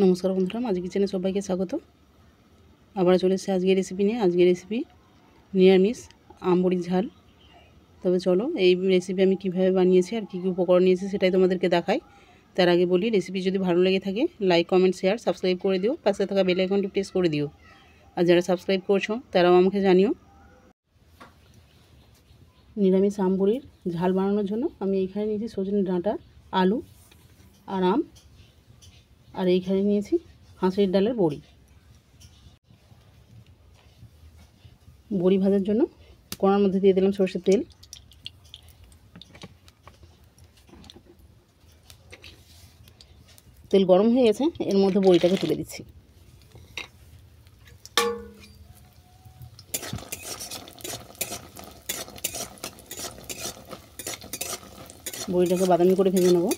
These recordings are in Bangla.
নমস্কার বন্ধুরা, মাঝি কিচেনে সবাইকে স্বাগত। আবার চলে এসেছি আজকের রেসিপি নিয়ে। আজকের রেসিপি নিরামিষ আম বড়ির ঝাল। তবে চলো এই রেসিপি আমি কিভাবে বানিয়েছি আর কী কী উপকরণ নিয়েছি সেটাই তোমাদেরকে দেখাই। তার আগে বলি, রেসিপি যদি ভালো লেগে থাকে লাইক, কমেন্ট, শেয়ার, সাবস্ক্রাইব করে দিও। পাশে থাকা বেল আইকনটি প্রেস করে দিও। আর যারা সাবস্ক্রাইব করছো তারাও আমাকে জানিও। নিরামিষ আম বড়ির ঝাল বানানোর জন্য আমি এইখানে নিয়েছি সজনে ডাঁটা, আলু আর আম। আর এইখানে নিয়েছি হাঁসের ডালের বড়ি। বড়ি ভাজার জন্য কড়ার মধ্যে দিয়ে দিলাম সরষের তেল। তেল গরম হয়ে গেছে, এর মধ্যে বড়িটাকে তুলে দিচ্ছি। বড়িটাকে বাদামি করে ভেজে নেব।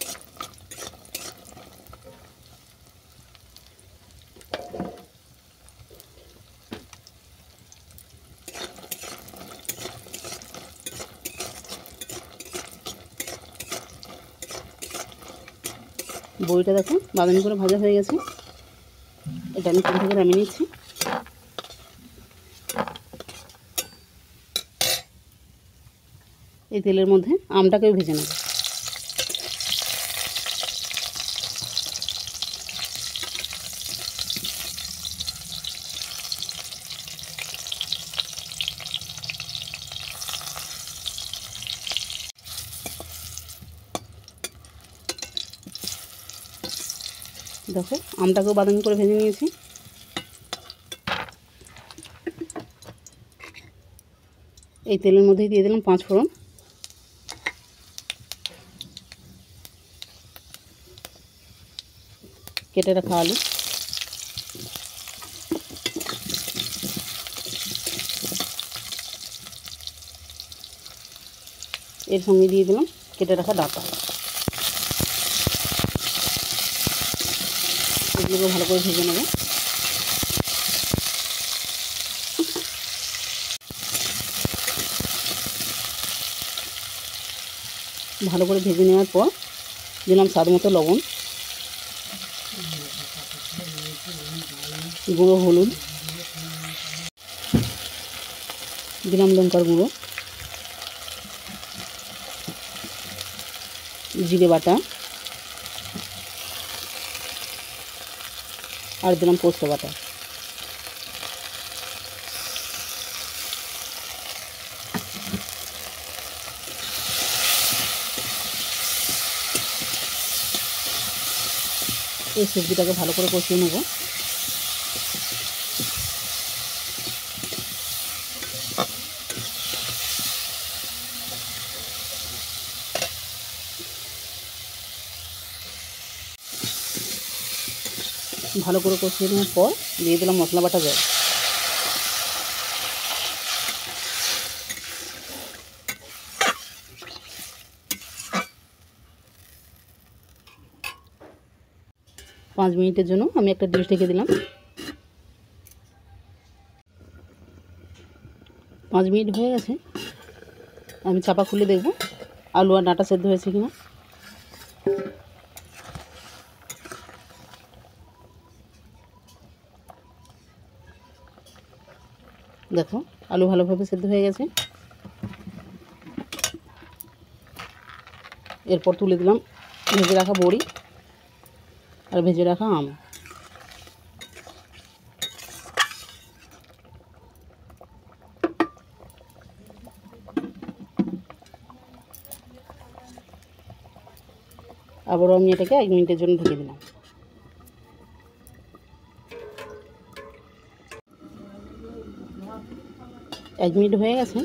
বড়িটা দেখো বাদামি করে ভাজা হয়ে গেছে। এটা আমি তেল থেকে নামিয়ে নিচ্ছি। এই তেলের মধ্যে আমটাকেও ভেজে নেব। দেখো আমটাকেও বাদামি করে ভেজে নিয়েছি। এই তেলের মধ্যেই দিয়ে দিলাম 5 ফোড়ন, কেটে রাখা আলু, এর সঙ্গে দিয়ে দিলাম কেটে রাখা ডাঁটা। এগুলোকে ভালো করে ভেজে নেব। ভালো করে ভেজে নেওয়ার পর দিলাম স্বাদ মতো লবণ, গুঁড়ো হলুদ, দিলাম লঙ্কার গুঁড়ো, জিরে বাটা আর দিলাম পোস্ত বাটা। এই সবজিটাকে ভালো করে কষিয়ে নেব। ভালো করে কষিয়ে নেওয়ার পর দিয়ে দিলাম মশলা বাটা জল। পাঁচ মিনিটের জন্য আমি একটা ডিশ ঢেকে দিলাম। 5 মিনিট হয়ে গেছে, আমি চাপা খুলে দেখব আলু আর ডাঁটা সেদ্ধ হয়েছে কিনা। দেখো আলু ভালোভাবে সেদ্ধ হয়ে গেছে। এরপর তুলে দিলাম ভেজে রাখা বড়ি আর ভেজে রাখা আম। আবারও আমি এটাকে 1 মিনিটের জন্য ঢেকে দিলাম। এক মিনিট হয়ে গেছে,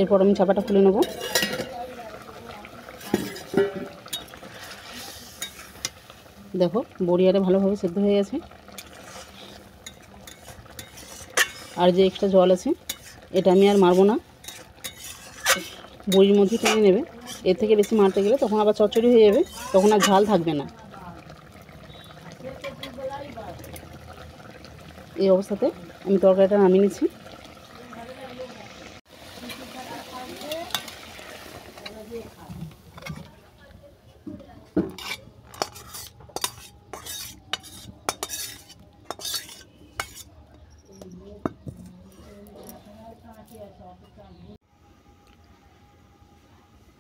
এরপর আমি চাপাটা খুলে নেব। দেখো বড়ি আরে ভালোভাবে সেদ্ধ হয়ে গেছে। আর যে এক্সট্রা জল আছে এটা আমি আর মারবো না, বড়ির মধ্যে টেনে নেবে। এর থেকে বেশি মারতে গেলে তখন আবার চচ্চড়ি হয়ে যাবে, তখন আর ঝাল থাকবে না। এই অবস্থাতে আমি তরকারিটা নামিয়ে নিচ্ছি।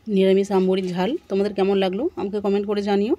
নিরামিষ আমবড়ির ঝাল তোমাদের কেমন লাগলো আমাকে কমেন্ট করে জানিও।